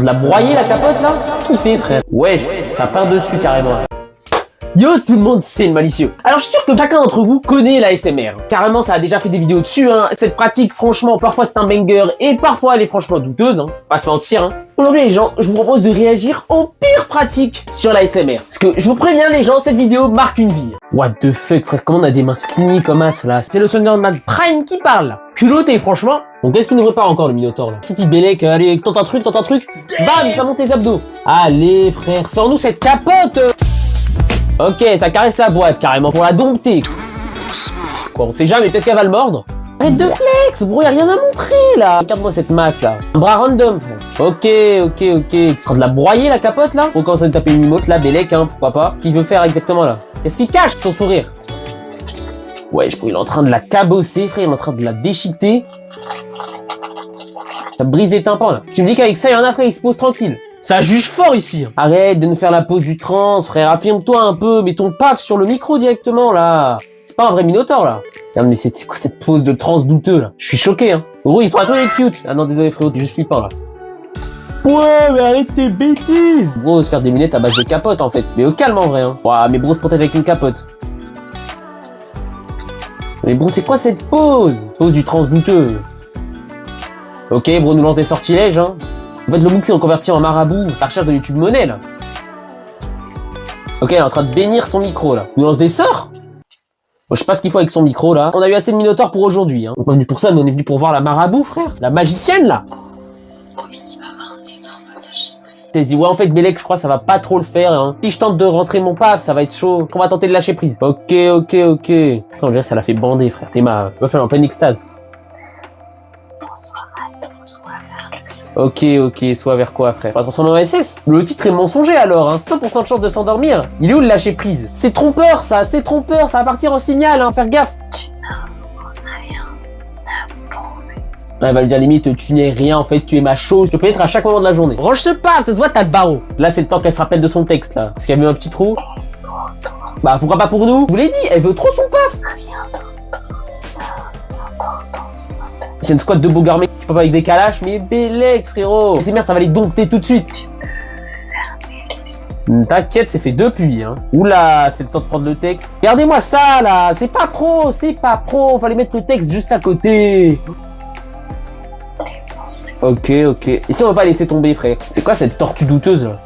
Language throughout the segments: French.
De la broyer la capote là? Qu'est-ce qu'il fait frère? Wesh, ça part dessus carrément. Yo tout le monde, c'est le malicieux. Alors je suis sûr que chacun d'entre vous connaît la SMR. Carrément ça a déjà fait des vidéos dessus hein. Cette pratique franchement parfois c'est un banger et parfois elle est franchement douteuse hein. Pas se mentir hein. Aujourd'hui les gens, je vous propose de réagir aux pires pratiques sur la SMR. Parce que je vous préviens les gens, cette vidéo marque une vie. What the fuck frère, comment on a des mains skinny comme as là? C'est le Thunderman Prime qui parle là. Culotté franchement. Donc qu'est-ce qu'il nous répare encore le Minotaur là? City Bellec, allez tente un truc. Bam, ça monte tes abdos. Allez frère, sors-nous cette capote. Ok, ça caresse la boîte carrément pour la dompter. Quoi, on sait jamais, peut-être qu'elle va le mordre. Arrête de flex, bro, y'a rien à montrer là. Regarde-moi cette masse là. Un bras random, frère. Ok. Tu seras de la broyer la capote là? On commence à nous taper une emote là, Bellec, hein, pourquoi pas. Qu'est-ce qu'il veut faire exactement là? Qu'est-ce qu'il cache son sourire? Ouais, je crois qu'il est en train de la cabosser, frère, il est en train de la déchiqueter. Ça brise les tympans là. Tu me dis qu'avec ça, il y en a, frère, il se pose tranquille. Ça juge fort ici. Arrête de nous faire la pause du trans, frère. Affirme-toi un peu. Mets ton paf sur le micro directement, là. C'est pas un vrai Minotaur, là. Regarde, mais c'est quoi cette pause de trans douteux, là? Je suis choqué, hein. Gros, il faut attendre, il est cute. Ah non, désolé, frérot, t'es juste flippant, là. Ouais, mais arrête tes bêtises. Gros, se faire des lunettes à base de capote, en fait. Mais au calme, en vrai, hein. Ouais, mais bro, se protège avec une capote. Mais bro, c'est quoi cette pause? Pause du trans douteux. Ok, bro, nous lance des sortilèges, hein. En fait, le bouc s'est reconverti en marabout, à la recherche de YouTube monnaie, là. Ok, elle est en train de bénir son micro, là. Il lance des sorts. Bon, je sais pas ce qu'il faut avec son micro, là. On a eu assez de Minotaur pour aujourd'hui, hein. On est pas venu pour ça, mais on est venu pour voir la marabout, frère. La magicienne, là. Elle se dit, ouais, en fait, Bellec, je crois, ça va pas trop le faire, hein. Si je tente de rentrer mon paf, ça va être chaud. On va tenter de lâcher prise. Ok. Attends, on dirait que ça l'a fait bander, frère. T'es ma meuf, elle est en pleine extase. Ok, soit vers quoi, frère? Pas transformer en SS? Le titre est mensonger alors, hein. 100% de chance de s'endormir. Il est où le lâcher prise? C'est trompeur, ça va partir en signal, hein, faire gaffe. Elle va lui dire limite, tu n'es rien, en fait, tu es ma chose, je peux être à chaque moment de la journée. Range ce paf, ça se voit, t'as le barreau. Là, c'est le temps qu'elle se rappelle de son texte, là. Parce qu'il y avait un petit trou. Bah, pourquoi pas pour nous? Je vous l'ai dit, elle veut trop son paf. C'est une squad de beaux garmets qui peut pas avec des calaches, mais Bellec, frérot. C'est merde, ça va les dompter tout de suite. T'inquiète, c'est fait depuis, hein. Oula, c'est le temps de prendre le texte. Regardez-moi ça, là. C'est pas pro. Fallait mettre le texte juste à côté. Ok. Et si on va pas laisser tomber, frère? C'est quoi cette tortue douteuse, là?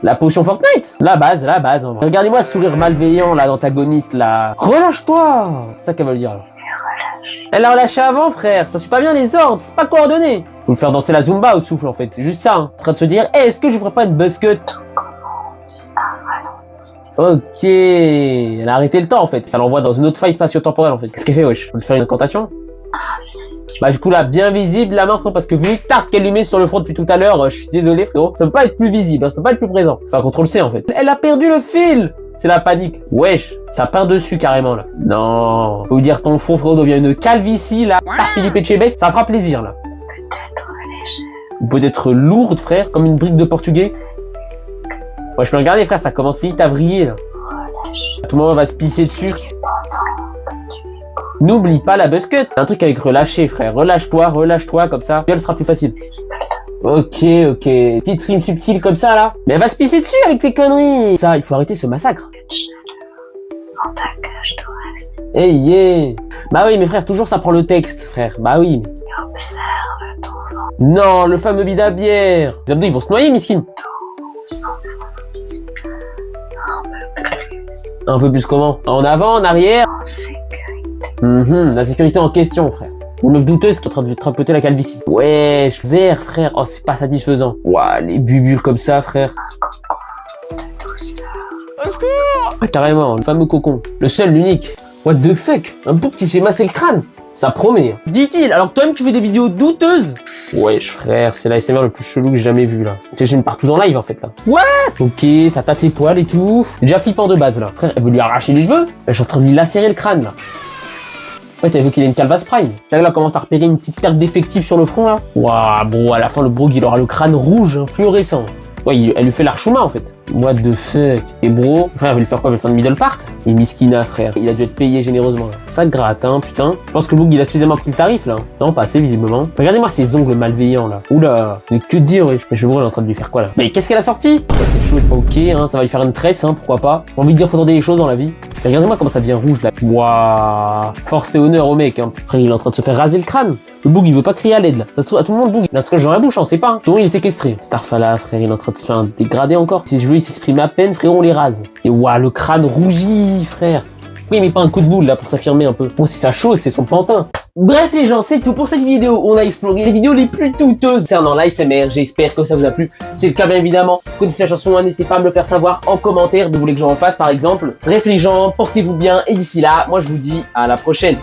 La potion Fortnite? La base, en vrai. Regardez-moi ce sourire malveillant, là, d'antagoniste, là. Relâche-toi. C'est ça qu'elle veut le dire, là. Elle l'a relâché avant, frère. Ça suit pas bien les ordres. C'est pas coordonné. Faut le faire danser la Zumba au souffle, en fait. C'est juste ça, hein. En train de se dire, hey, est-ce que je ferais pas une buzz cut? Ok. Elle a arrêté le temps, en fait. Ça l'envoie dans une autre faille spatio-temporelle, en fait. Qu'est-ce qu'elle fait, wesh? Faut lui faire une incantation? Bah, du coup, là, bien visible, la main, frérot, parce que vu que tarte qu'elle lui met sur le front depuis tout à l'heure, je suis désolé, frérot. Ça peut pas être plus visible, hein. Ça peut pas être plus présent. Enfin, CTRL C, en fait. Elle a perdu le fil. C'est la panique. Wesh, ça peint dessus carrément là. Non. Faut vous dire ton front, frérot, devient une calvitie là. Par Philippe Etchebest, ça fera plaisir là. Peut-être légère. Peut-être lourde, frère, comme une brique de portugais. Ouais, je peux regarder, frère, ça commence vite à vriller là. Relâche. Tout le monde va se pisser dessus. N'oublie pas la buzz cut. Un truc avec relâcher, frère. Relâche-toi, comme ça. Elle sera plus facile. Ok. Petite rime subtile comme ça, là. Mais elle va se pisser dessus avec tes conneries. Ça, il faut arrêter ce massacre. Dans ta cage thoracique. Hey, yeah. Bah oui, mais frère, toujours ça prend le texte, frère. Bah oui. Et observe ton ventre. Non, le fameux bide à bière. Les abdos, ils vont se noyer, miskin. S'enfonce. Un peu plus. Un peu plus comment? En avant, en arrière. En sécurité. La sécurité en question, frère. Ou meuf douteuse qui est en train de tripoter la calvitie. Wesh, vert, frère. Oh, c'est pas satisfaisant. Ouah, les bubules comme ça, frère. De douceur. Ah, carrément, le fameux cocon. Le seul, l'unique. What the fuck? Un bouc qui s'est massé le crâne. Ça promet. Dit-il, alors que toi-même tu fais des vidéos douteuses? Wesh, frère, c'est la SMR le plus chelou que j'ai jamais vu, là. C'est une partout en live, en fait, là. What? Ok, ça tâte les poils et tout. C'est déjà flippant de base, là. Frère, elle veut lui arracher les cheveux. Je suis en train de lui lacérer le crâne, là. En fait, elle veut qu'il ait une calvasse prime. Là, elle commence à repérer une petite perte d'effectif sur le front, là. Waouh, bro, à la fin, le bro, il aura le crâne rouge, hein, fluorescent. Ouais, elle lui fait l'archouma en fait. What the fuck. Et bro, frère, il va lui faire quoi? Il va lui faire une middle part? Il est miskina, frère. Il a dû être payé généreusement. Ça gratte, hein, putain. Je pense que le bug, il a suffisamment pris le tarif, là. Non, pas assez, visiblement. Regardez-moi ces ongles malveillants, là. Oula. Mais que dire, wesh. Mais je vois, elle est en train de lui faire quoi, là? Mais qu'est-ce qu'elle a sorti? Ouais, c'est chaud, pas ok, hein. Ça va lui faire une tresse, hein, pourquoi pas. J'ai envie de dire, faut tenter les choses dans la vie. Mais regardez-moi comment ça devient rouge, là. Waouh. Force et honneur au mec, hein. Frère, il est en train de se faire raser le crâne. Le bug, il veut pas crier à l'aide, là. Ça se trouve, à tout le monde, le bug. Il a un scotch dans la bouche, on sait pas. Hein. Tout le monde, il est séquestré. Starfala, frère, il est en train de se faire un dégradé encore. Si je veux, il s'exprime à peine, frérot, on les rase. Et waouh, le crâne rougi, frère. Oui, mais pas un coup de boule, là, pour s'affirmer un peu. Bon, si ça chose, c'est son pantin. Bref les gens, c'est tout pour cette vidéo. On a exploré les vidéos les plus douteuses concernant l'ASMR. J'espère que ça vous a plu. Si c'est le cas, bien évidemment, vous connaissez la chanson, n'hésitez pas à me le faire savoir en commentaire. Vous voulez que j'en fasse par exemple. Bref les gens, portez-vous bien et d'ici là, moi je vous dis à la prochaine.